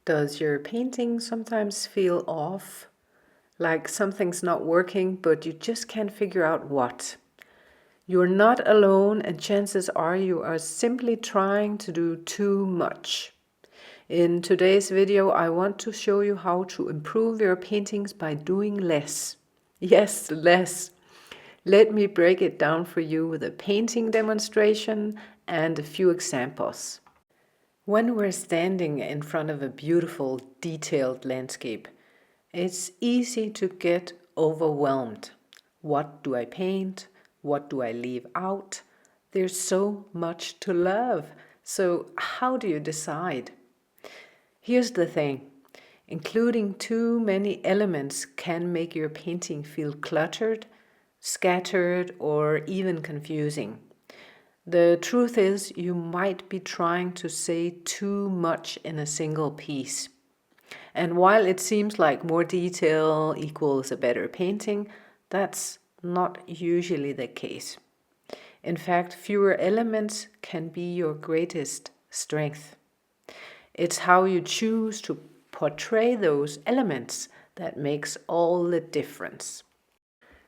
Does your painting sometimes feel off? Like something's not working, but you just can't figure out what? You're not alone, and chances are you are simply trying to do too much. In today's video, I want to show you how to improve your paintings by doing less. Yes, less. Let me break it down for you with a painting demonstration and a few examples. When we're standing in front of a beautiful, detailed landscape, it's easy to get overwhelmed. What do I paint? What do I leave out? There's so much to love. So, how do you decide? Here's the thing. Including too many elements can make your painting feel cluttered, scattered, or even confusing. The truth is, you might be trying to say too much in a single piece. And while it seems like more detail equals a better painting, that's not usually the case. In fact, fewer elements can be your greatest strength. It's how you choose to portray those elements that makes all the difference.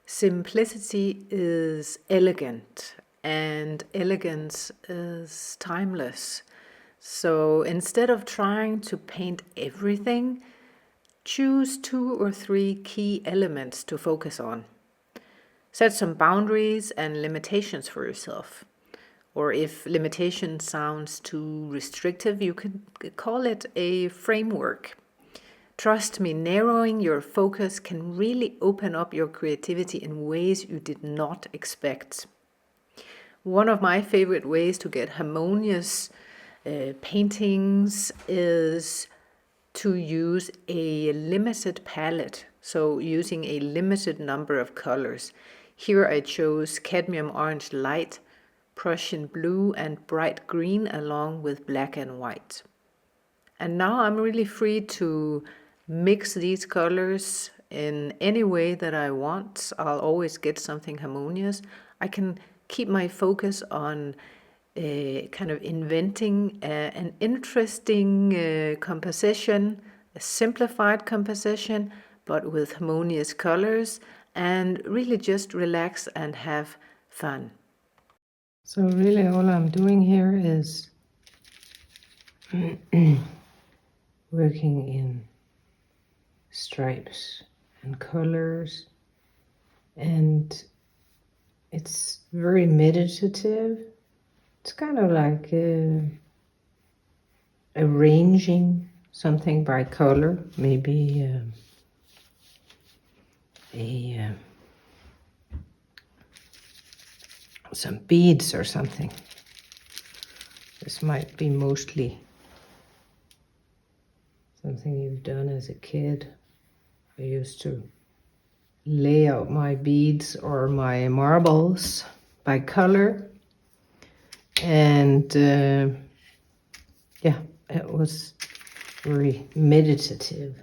Simplicity is elegant, and elegance is timeless. So instead of trying to paint everything, choose 2 or 3 key elements to focus on. Set some boundaries and limitations for yourself. Or if limitation sounds too restrictive, you could call it a framework. Trust me, narrowing your focus can really open up your creativity in ways you did not expect. One of my favorite ways to get harmonious paintings is to use a limited palette, so using a limited number of colors. Here I chose cadmium orange light, Prussian blue, and bright green along with black and white. And now I'm really free to mix these colors in any way that I want. I'll always get something harmonious. I can keep my focus on kind of inventing an interesting composition, a simplified composition, but with harmonious colors, and really just relax and have fun. So really all I'm doing here is working in stripes and colors, and it's very meditative. It's kind of like arranging something by color, maybe some beads or something. This might be mostly something you've done as a kid. I used to lay out my beads or my marbles by color, and yeah, it was very meditative.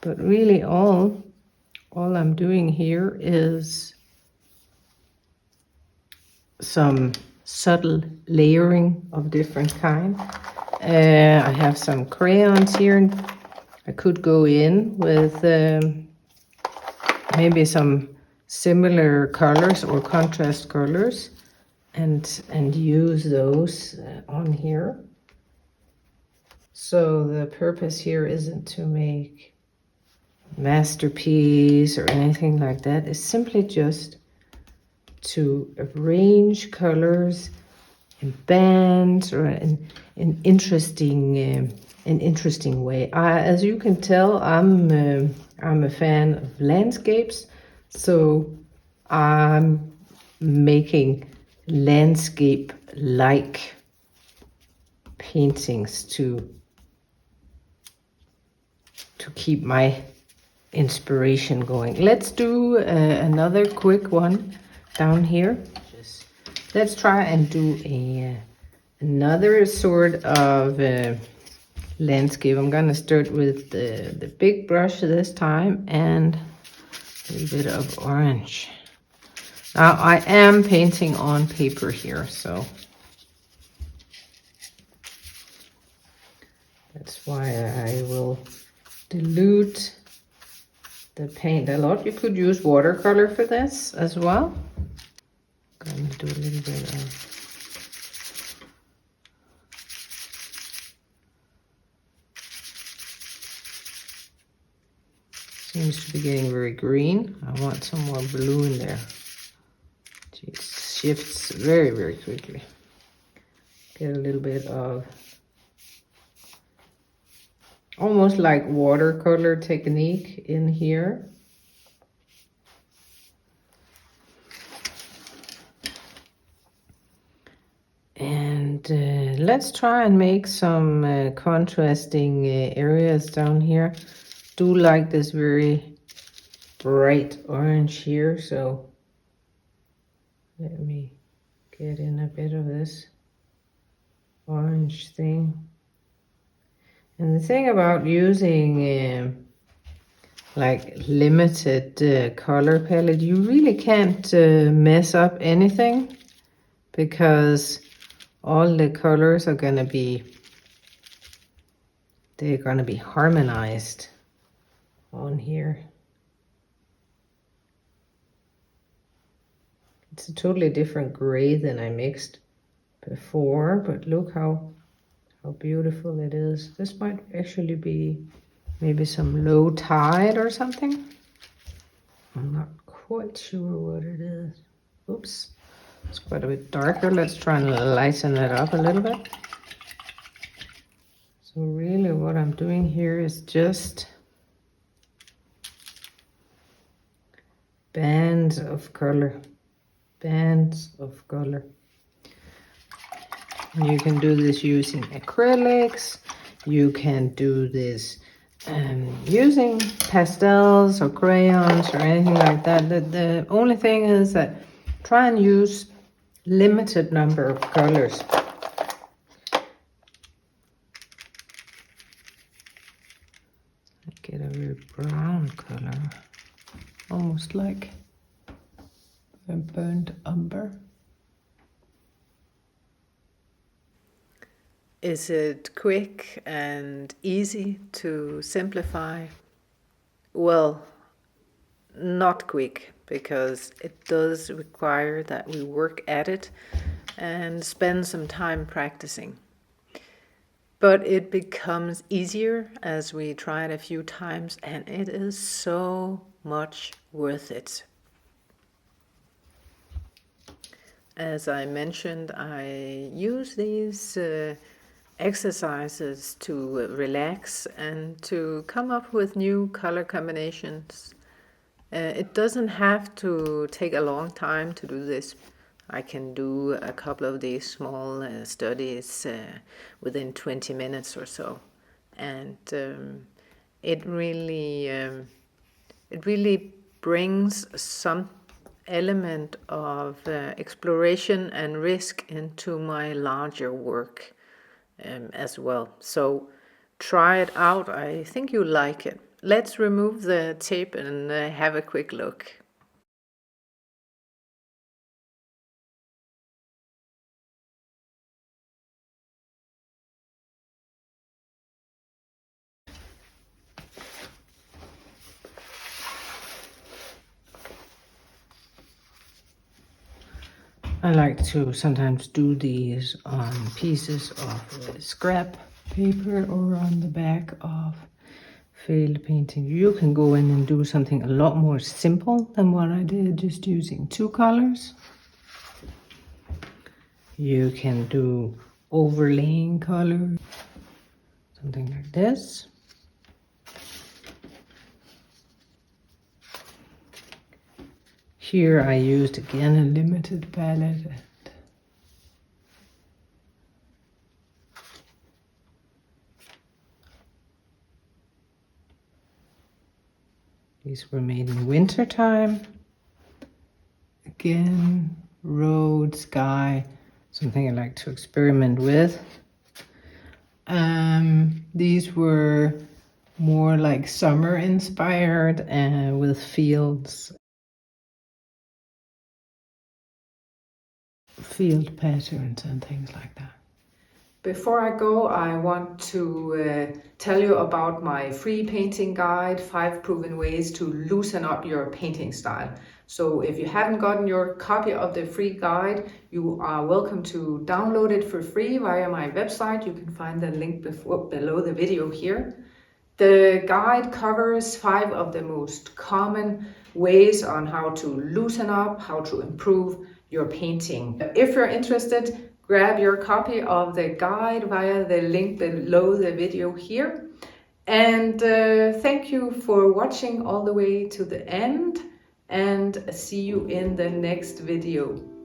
But really all I'm doing here is some subtle layering of different kind. I have some crayons here, and I could go in with maybe some similar colors or contrast colors and use those on here. So the purpose here isn't to make masterpiece or anything like that. It's simply just to arrange colors in bands or in an interesting way. As you can tell, I'm a fan of landscapes, so I'm making landscape-like paintings to keep my inspiration going. Let's do another quick one down here. Let's try and do another sort of landscape. I'm gonna start with the big brush this time and a little bit of orange. Now I am painting on paper here, so That's why I will dilute the paint a lot. You could use watercolor for this as well. I'm gonna do a little bit of seems to be getting very green. I want some more blue in there. It shifts very, very quickly. Get a little bit of almost like watercolor technique in here. And let's try and make some contrasting areas down here. Do like this very bright orange here, so let me get in a bit of this orange thing. And the thing about using like limited color palette, you really can't mess up anything, because all the colors are gonna be, they're gonna be harmonized on here. It's a totally different gray than I mixed before, but look how beautiful it is. This might actually be maybe some low tide or something. I'm not quite sure what it is. Oops, it's quite a bit darker. Let's try and lighten it up a little bit. So really what I'm doing here is just bands of color. Bands of color. You can do this using acrylics. You can do this using pastels or crayons or anything like that. The only thing is that try and use limited number of colors. Get a very brown color, almost like a burnt umber. Is it quick and easy to simplify? Well, not quick, because it does require that we work at it and spend some time practicing. But it becomes easier as we try it a few times, and it is so much worth it. As I mentioned, I use these exercises to relax and to come up with new color combinations. It doesn't have to take a long time to do this. I can do a couple of these small studies within 20 minutes or so, and it really brings some element of exploration and risk into my larger work as well. So try it out. I think you'll like it. Let's remove the tape and have a quick look. I like to sometimes do these on pieces of scrap paper or on the back of failed painting. You can go in and do something a lot more simple than what I did, just using 2 colors. You can do overlaying color, something like this. Here I used again a limited palette. These were made in winter time. Again, road, sky, something I like to experiment with. These were more like summer inspired and with fields. Field patterns and things like that. Before I go, I want to tell you about my free painting guide, 5 proven ways to loosen up your painting style. So if you haven't gotten your copy of the free guide, you are welcome to download it for free via my website. You can find the link below the video here. The guide covers 5 of the most common ways on how to loosen up, how to improve your painting. If you're interested, grab your copy of the guide via the link below the video here. And thank you for watching all the way to the end, and see you in the next video.